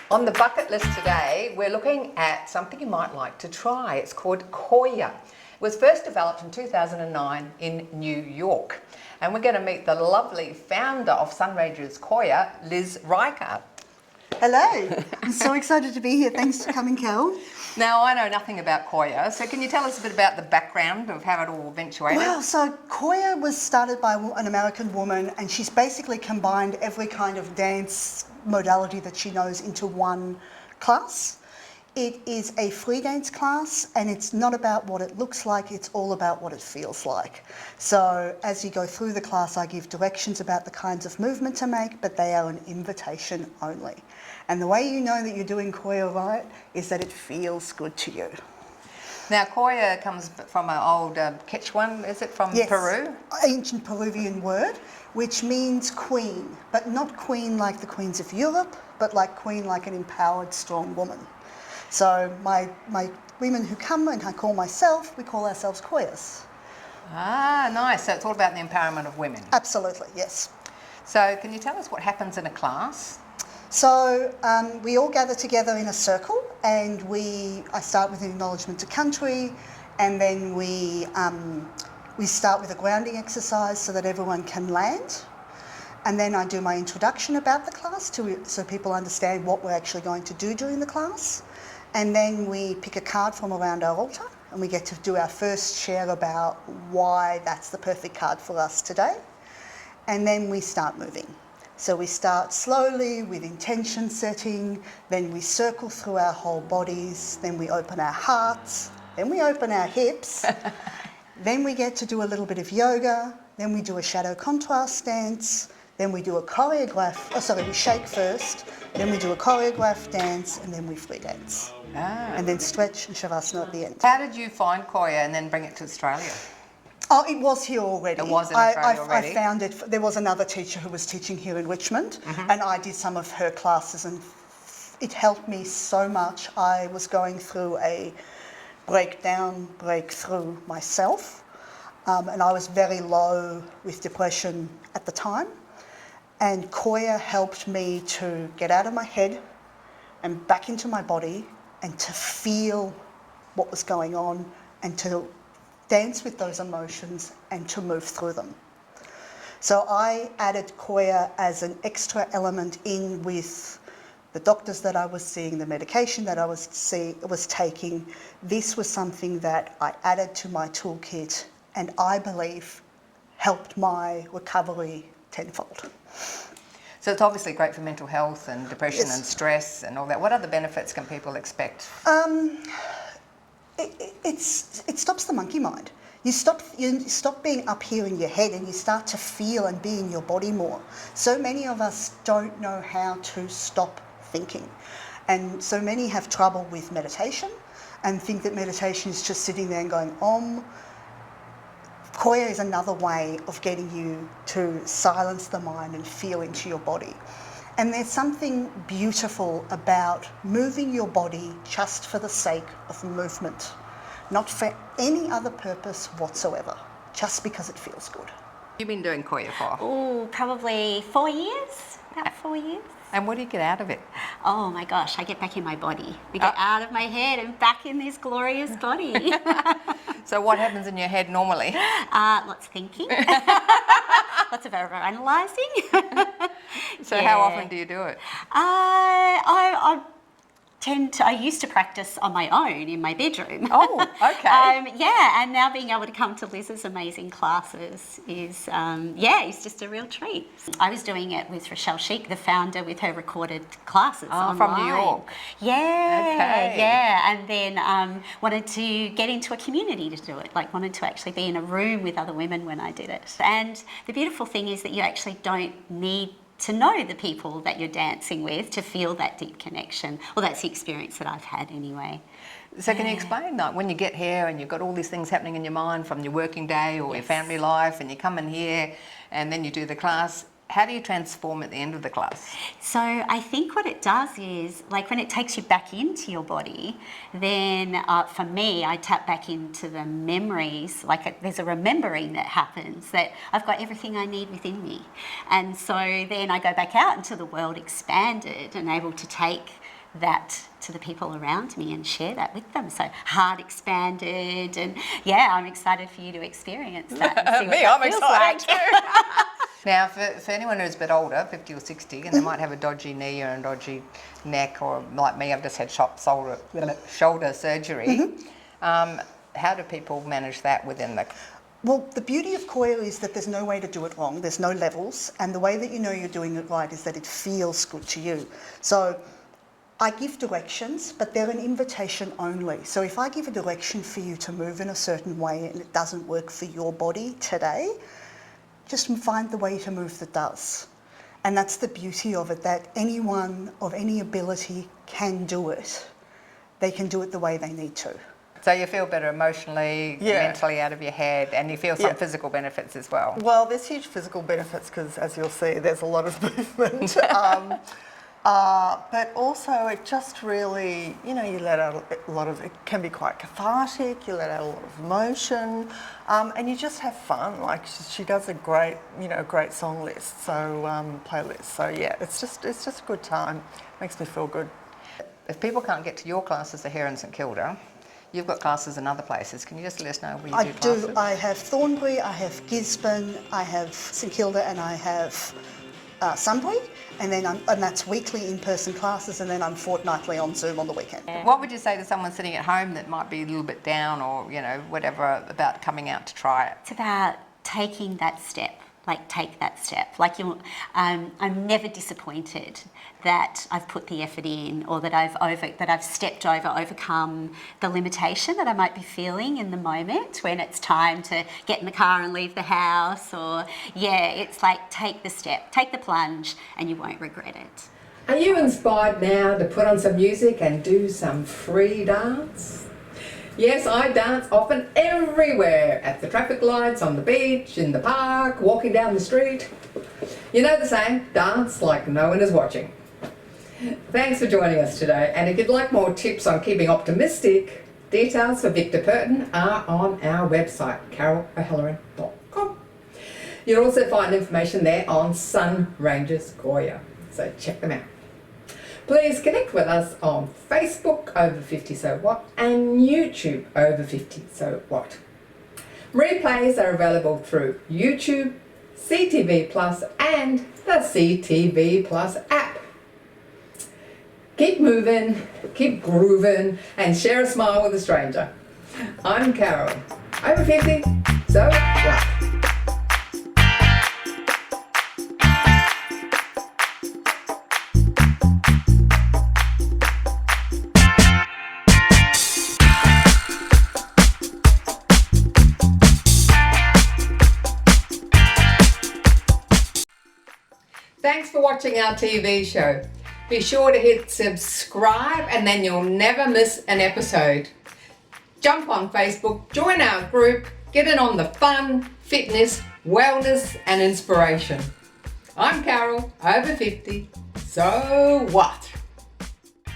On the bucket list today, we're looking at something you might like to try. It's called Qoya. It was first developed in 2009 in New York. And we're going to meet the lovely founder of Sunranges Qoya, Liz Reichard. Hello, I'm so excited to be here. Thanks for coming, Kel. Now, I know nothing about Qoya, so can you tell us a bit about the background of how it all eventuated? Well, so Qoya was started by an American woman, and she's basically combined every kind of dance modality that she knows into one class. It is a free dance class, and it's not about what it looks like, it's all about what it feels like. So as you go through the class, I give directions about the kinds of movement to make, but they are an invitation only. And the way you know that you're doing Qoya right is that it feels good to you. Now, Qoya comes from an old Quechuan, is it, from Peru? Ancient Peruvian word, which means queen, but not queen like the queens of Europe, but like queen like an empowered, strong woman. So my women who come, and I call myself, we call ourselves Qoyas. Ah, nice. So it's all about the empowerment of women. Absolutely, yes. So can you tell us what happens in a class? So we all gather together in a circle, and I start with an acknowledgement to country, and then we start with a grounding exercise so that everyone can land. And then I do my introduction about the class so people understand what we're actually going to do during the class. And then we pick a card from around our altar, and we get to do our first share about why that's the perfect card for us today. And then we start moving. So we start slowly with intention setting, then we circle through our whole bodies, then we open our hearts, then we open our hips, then we get to do a little bit of yoga, then we do a shadow contrast dance, then we do a we shake first, then we do a choreographed dance, and then we free dance. Ah. And then stretch and shavasana at the end. How did you find Qoya and then bring it to Australia? Oh, it was here already. It was in Australia already? I found it. There was another teacher who was teaching here in Richmond, and I did some of her classes, and it helped me so much. I was going through a breakthrough myself, and I was very low with depression at the time. And Qoya helped me to get out of my head and back into my body and to feel what was going on and to dance with those emotions and to move through them. So I added Qoya as an extra element in with the doctors that I was seeing, the medication that I was taking. This was something that I added to my toolkit, and I believe helped my recovery tenfold. So it's obviously great for mental health and depression and stress and all that. What other benefits can people expect? It stops the monkey mind. You stop being up here in your head, and you start to feel and be in your body more. So many of us don't know how to stop thinking. And so many have trouble with meditation and think that meditation is just sitting there and going, Om. Qoya is another way of getting you to silence the mind and feel into your body. And there's something beautiful about moving your body just for the sake of movement, not for any other purpose whatsoever, just because it feels good. You've been doing Qoya for? Oh, probably 4 years, about 4 years. And what do you get out of it? Oh my gosh, I get back in my body. I get out of my head and back in this glorious body. So what happens in your head normally? Lots of thinking, lots of overanalyzing. So how often do you do it? I used to practice on my own in my bedroom. Oh, okay. And now being able to come to Liz's amazing classes is just a real treat. I was doing it with Rochelle Sheik, the founder, with her recorded classes online. From New York? And then wanted to get into a community to do it, wanted to actually be in a room with other women when I did it. And the beautiful thing is that you actually don't need to know the people that you're dancing with to feel that deep connection. Well, that's the experience that I've had anyway. So can you explain that when you get here and you've got all these things happening in your mind from your working day or your family life, and you come in here and then you do the class, how do you transform at the end of the class? So I think what it does is, when it takes you back into your body, then for me, I tap back into the memories. There's a remembering that happens, that I've got everything I need within me. And so then I go back out into the world expanded and able to take that to the people around me and share that with them. So heart expanded, and yeah, I'm excited for you to experience that. And see what that I'm feels excited like. too. Now, for anyone who's a bit older, 50 or 60, and they might have a dodgy knee or a dodgy neck, or like me, I've just had shoulder surgery. How do people manage that within the... Well, the beauty of Qoya is that there's no way to do it wrong. There's no levels. And the way that you know you're doing it right is that it feels good to you. So I give directions, but they're an invitation only. So if I give a direction for you to move in a certain way and it doesn't work for your body today, just find the way to move that does. And that's the beauty of it, that anyone of any ability can do it. They can do it the way they need to. So you feel better emotionally, mentally out of your head, and you feel some physical benefits as well. Well, there's huge physical benefits because, as you'll see, there's a lot of movement. But also it just really, you let out a lot of, it can be quite cathartic, you let out a lot of emotion, and you just have fun. Like she does a great, great song list, so playlist. So yeah, it's just a good time. Makes me feel good. If people can't get to your classes here in St Kilda, you've got classes in other places. Can you just let us know where you do classes? I have Thornbury, I have Gisborne, I have St Kilda, and I have Sunbury, and that's weekly in-person classes, and then I'm fortnightly on Zoom on the weekend. What would you say to someone sitting at home that might be a little bit down, or whatever, about coming out to try it? It's about taking that step. Like, take that step. Like, I'm never disappointed that I've put the effort in, or that I've stepped over, overcome the limitation that I might be feeling in the moment when it's time to get in the car and leave the house. Or it's like, take the step, take the plunge, and you won't regret it. Are you inspired now to put on some music and do some free dance? Yes, I dance often everywhere, at the traffic lights, on the beach, in the park, walking down the street. You know the saying, dance like no one is watching. Thanks for joining us today, and if you'd like more tips on keeping optimistic, details for Victor Purton are on our website, carolo'Halloran.com. You'll also find information there on Sunranges Qoya, so check them out. Please connect with us on Facebook, Over 50 So What, and YouTube, Over 50 So What. Replays are available through YouTube, CTV Plus, and the CTV Plus app. Keep moving, keep grooving, and share a smile with a stranger. I'm Carol, over 50, so what? Thanks for watching our TV show. Be sure to hit subscribe, and then you'll never miss an episode. Jump on Facebook, join our group, get in on the fun, fitness, wellness and inspiration. I'm Carol, over 50, so what?